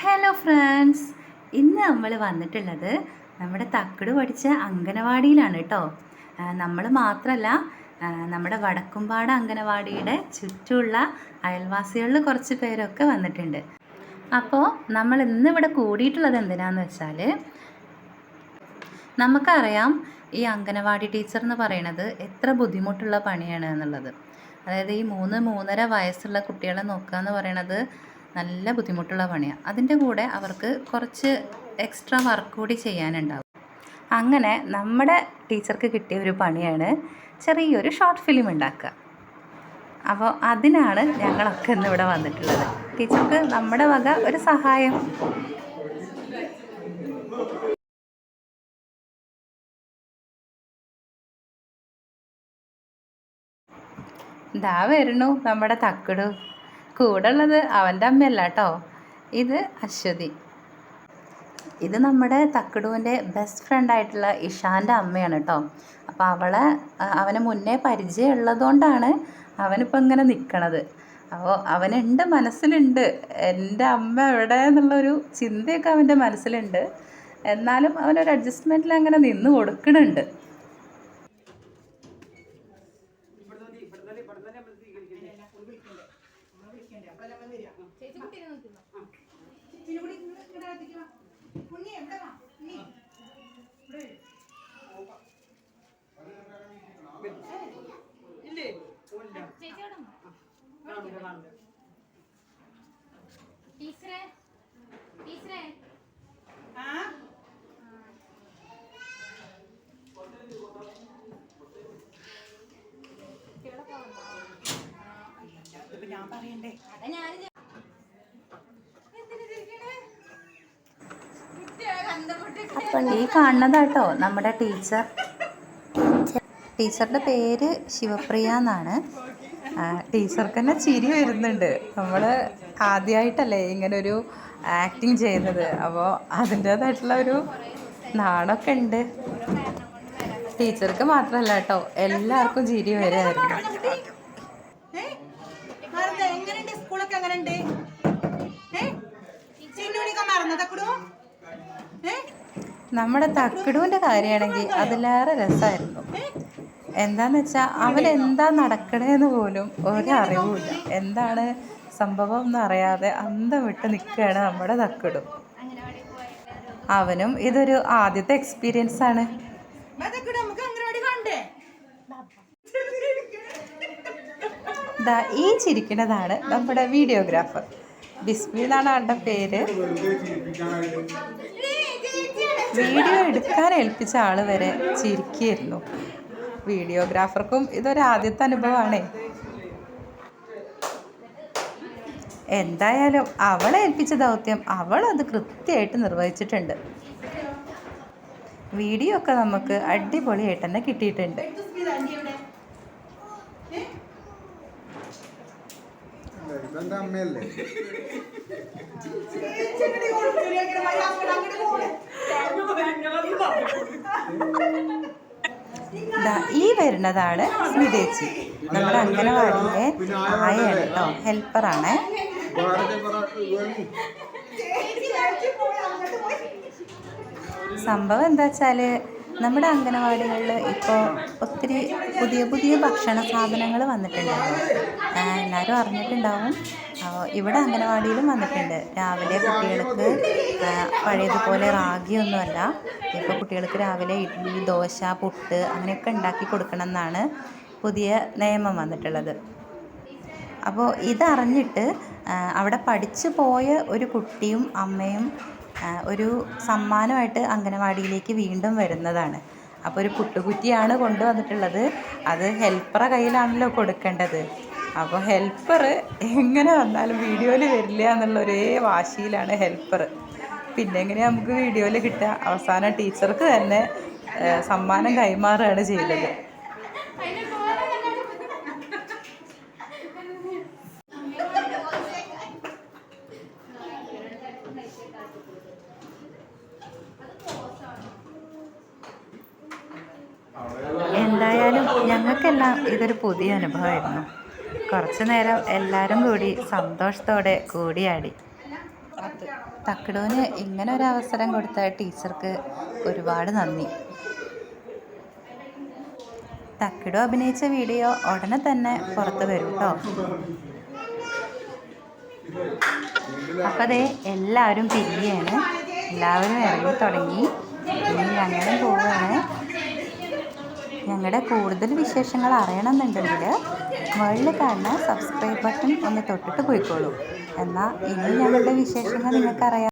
Hello friends, ഇന്ന് നമ്മൾ വന്നിട്ടുള്ളത് നമ്മുടെ തക്കട് പഠിച്ച അംഗനവാടിയിലാണ് കേട്ടോ. നമ്മൾ മാത്രമല്ല, നമ്മുടെ വടക്കുംപാട് അംഗനവാടിയുടെ ചുറ്റുമുള്ള അയൽവാസികളിൽ കുറച്ച് പേരൊക്കെ വന്നിട്ടുണ്ട്. അപ്പോൾ നമ്മൾ ഇന്നിവിടെ കൂടിയിട്ടുള്ളത് എന്തിനാന്ന് വെച്ചാൽ, നമുക്കറിയാം ഈ അംഗനവാടി ടീച്ചർ എന്ന് പറയുന്നത് എത്ര ബുദ്ധിമുട്ടുള്ള പണിയാണ് എന്നുള്ളത്. അതായത് ഈ 3-3.5 വയസ്സുള്ള കുട്ടികളെ നോക്കുക എന്ന് പറയണത് നല്ല ബുദ്ധിമുട്ടുള്ള പണിയാണ്. അതിൻ്റെ കൂടെ അവർക്ക് കുറച്ച് എക്സ്ട്രാ വർക്ക് കൂടി ചെയ്യാനുണ്ടാവും. അങ്ങനെ നമ്മുടെ ടീച്ചർക്ക് കിട്ടിയ ഒരു പണിയാണ് ചെറിയൊരു ഷോർട്ട് ഫിലിം ഉണ്ടാക്കുക. അപ്പോൾ അതിനാണ് ഞങ്ങളൊക്കെ ഇന്നിവിടെ വന്നിട്ടുള്ളത്. ടീച്ചർക്ക് നമ്മുടെ വക ഒരു സഹായം. ഇതാ വരുന്നു നമ്മുടെ തക്കടു. കൂടെ ഉള്ളത് അവൻ്റെ അമ്മയല്ല കേട്ടോ, ഇത് അശ്വതി. ഇത് നമ്മുടെ തക്കടുവിൻ്റെ ബെസ്റ്റ് ഫ്രണ്ടായിട്ടുള്ള ഇഷാൻ്റെ അമ്മയാണ് കേട്ടോ. അപ്പോൾ അവന് മുന്നേ പരിചയമുള്ളതുകൊണ്ടാണ് അവനിപ്പോൾ ഇങ്ങനെ നിൽക്കണത്. അപ്പോൾ അവനുണ്ട്, മനസ്സിലുണ്ട് എൻ്റെ അമ്മ എവിടെ എന്നുള്ളൊരു ചിന്തയൊക്കെ അവൻ്റെ മനസ്സിലുണ്ട്. എന്നാലും അവനൊരു അഡ്ജസ്റ്റ്മെൻറ്റിൽ അങ്ങനെ നിന്ന് കൊടുക്കണുണ്ട്. ഞാൻ പറയണ്ടേ, അപ്പം ഈ കാണുന്നതാട്ടോ നമ്മുടെ ടീച്ചറുടെ പേര് ശിവപ്രിയ എന്നാണ്. ടീച്ചർക്ക് തന്നെ ചിരി വരുന്നുണ്ട്. നമ്മൾ ആദ്യമായിട്ടല്ലേ ഇങ്ങനൊരു ആക്ടിങ് ചെയ്യുന്നത്. അപ്പോൾ അതിൻ്റേതായിട്ടുള്ള ഒരു നാണമൊക്കെ ഉണ്ട്. ടീച്ചർക്ക് മാത്രമല്ല കേട്ടോ, എല്ലാവർക്കും ചിരി വരുമായിരുന്നു. നമ്മുടെ തക്കടുവിൻ്റെ കാര്യമാണെങ്കിൽ അതിലേറെ രസമായിരുന്നു. എന്താന്ന് വെച്ചാൽ അവനെന്താ നടക്കണേന്ന് പോലും ഒരറിവുമില്ല. എന്താണ് സംഭവം എന്നറിയാതെ അന്തം വിട്ട് നിൽക്കുകയാണ് നമ്മുടെ തക്കടു. അവനും ഇതൊരു ആദ്യത്തെ എക്സ്പീരിയൻസ് ആണ്. ഈ ചിരിക്കുന്നതാണ് നമ്മുടെ വീഡിയോഗ്രാഫർ. ബിസ്മി എന്നാണ് അവളുടെ പേര്. വീഡിയോ എടുക്കാൻ ഏൽപ്പിച്ച ആൾ വരെ ചിരിക്കുകയായിരുന്നു. വീഡിയോഗ്രാഫർക്കും ഇതൊരു ആദ്യത്തെ അനുഭവമാണ്. എന്തായാലും അവളെ ഏൽപ്പിച്ച ദൗത്യം അവളത് കൃത്യമായിട്ട് നിർവഹിച്ചിട്ടുണ്ട്. വീഡിയോ ഒക്കെ നമുക്ക് അടിപൊളിയായിട്ട് തന്നെ കിട്ടിയിട്ടുണ്ട്. ഈ വരുന്നതാണ് സ്മിതേച്ചി, നമ്മുടെ അംഗനവാടിയിലെ ആയാണ് കേട്ടോ, ഹെൽപ്പറാണ്. സംഭവം എന്താ വെച്ചാൽ, നമ്മുടെ അംഗനവാടികളിൽ ഇപ്പോൾ ഒത്തിരി പുതിയ പുതിയ ഭക്ഷണ സാധനങ്ങൾ വന്നിട്ടുണ്ടാവും. എല്ലാവരും അറിഞ്ഞിട്ടുണ്ടാവും. ഇവിടെ അംഗനവാടിയിലും വന്നിട്ടുണ്ട്. രാവിലെ കുട്ടികൾക്ക് പഴയതുപോലെ റാഗിയൊന്നുമല്ല, ഇപ്പോൾ കുട്ടികൾക്ക് രാവിലെ ഇഡ്ഡലി, ദോശ, പുട്ട് അങ്ങനെയൊക്കെ ഉണ്ടാക്കി കൊടുക്കണം എന്നാണ് പുതിയ നിയമം വന്നിട്ടുള്ളത്. അപ്പോൾ ഇതറിഞ്ഞിട്ട് അവിടെ പഠിച്ചു പോയ ഒരു കുട്ടിയും അമ്മയും ഒരു സമ്മാനമായിട്ട് അംഗനവാടിയിലേക്ക് വീണ്ടും വരുന്നതാണ്. അപ്പോൾ ഒരു പുട്ടുകുറ്റിയാണ് കൊണ്ടുവന്നിട്ടുള്ളത്. അത് ഹെൽപ്പറെ കയ്യിലാണല്ലോ കൊടുക്കേണ്ടത്. അപ്പോൾ ഹെൽപ്പർ എങ്ങനെ വന്നാലും വീഡിയോയിൽ വരില്ല എന്നുള്ള ഒരേ വാശിയിലാണ് ഹെൽപ്പർ. പിന്നെ എങ്ങനെയാണ് നമുക്ക് വീഡിയോയിൽ കിട്ടുക? അവസാനം ടീച്ചർക്ക് തന്നെ സമ്മാനം കൈമാറുകയാണ് ചെയ്തത്. എന്തായാലും ഞങ്ങൾക്കെല്ലാം ഇതൊരു പുതിയ അനുഭവമായിരുന്നു. കുറച്ചു നേരം എല്ലാവരും കൂടി സന്തോഷത്തോടെ കൂടിയാടി. തക്കടൂന് ഇങ്ങനെ ഒരു അവസരം കൊടുത്ത ടീച്ചർക്ക് ഒരുപാട് നന്ദി. തക്കടു അഭിനയിച്ച വീഡിയോ ഉടനെ തന്നെ പുറത്ത് വരും കേട്ടോ. അപ്പം അതേ എല്ലാവരും പിരിയാണ്, എല്ലാവരും ഇറങ്ങി തുടങ്ങി. ഇനി ഞങ്ങളും പോവുകയാണ്. ഞങ്ങളുടെ കൂടുതൽ വിശേഷങ്ങൾ അറിയണമെന്നുണ്ടെങ്കിൽ മുകളിൽ കാണുന്ന സബ്സ്ക്രൈബ് ബട്ടൺ ഒന്ന് തൊട്ടിട്ട് പോയിക്കോളൂ. എന്നാൽ ഇനി ഞങ്ങളുടെ വിശേഷങ്ങൾ നിങ്ങൾക്കറിയാം.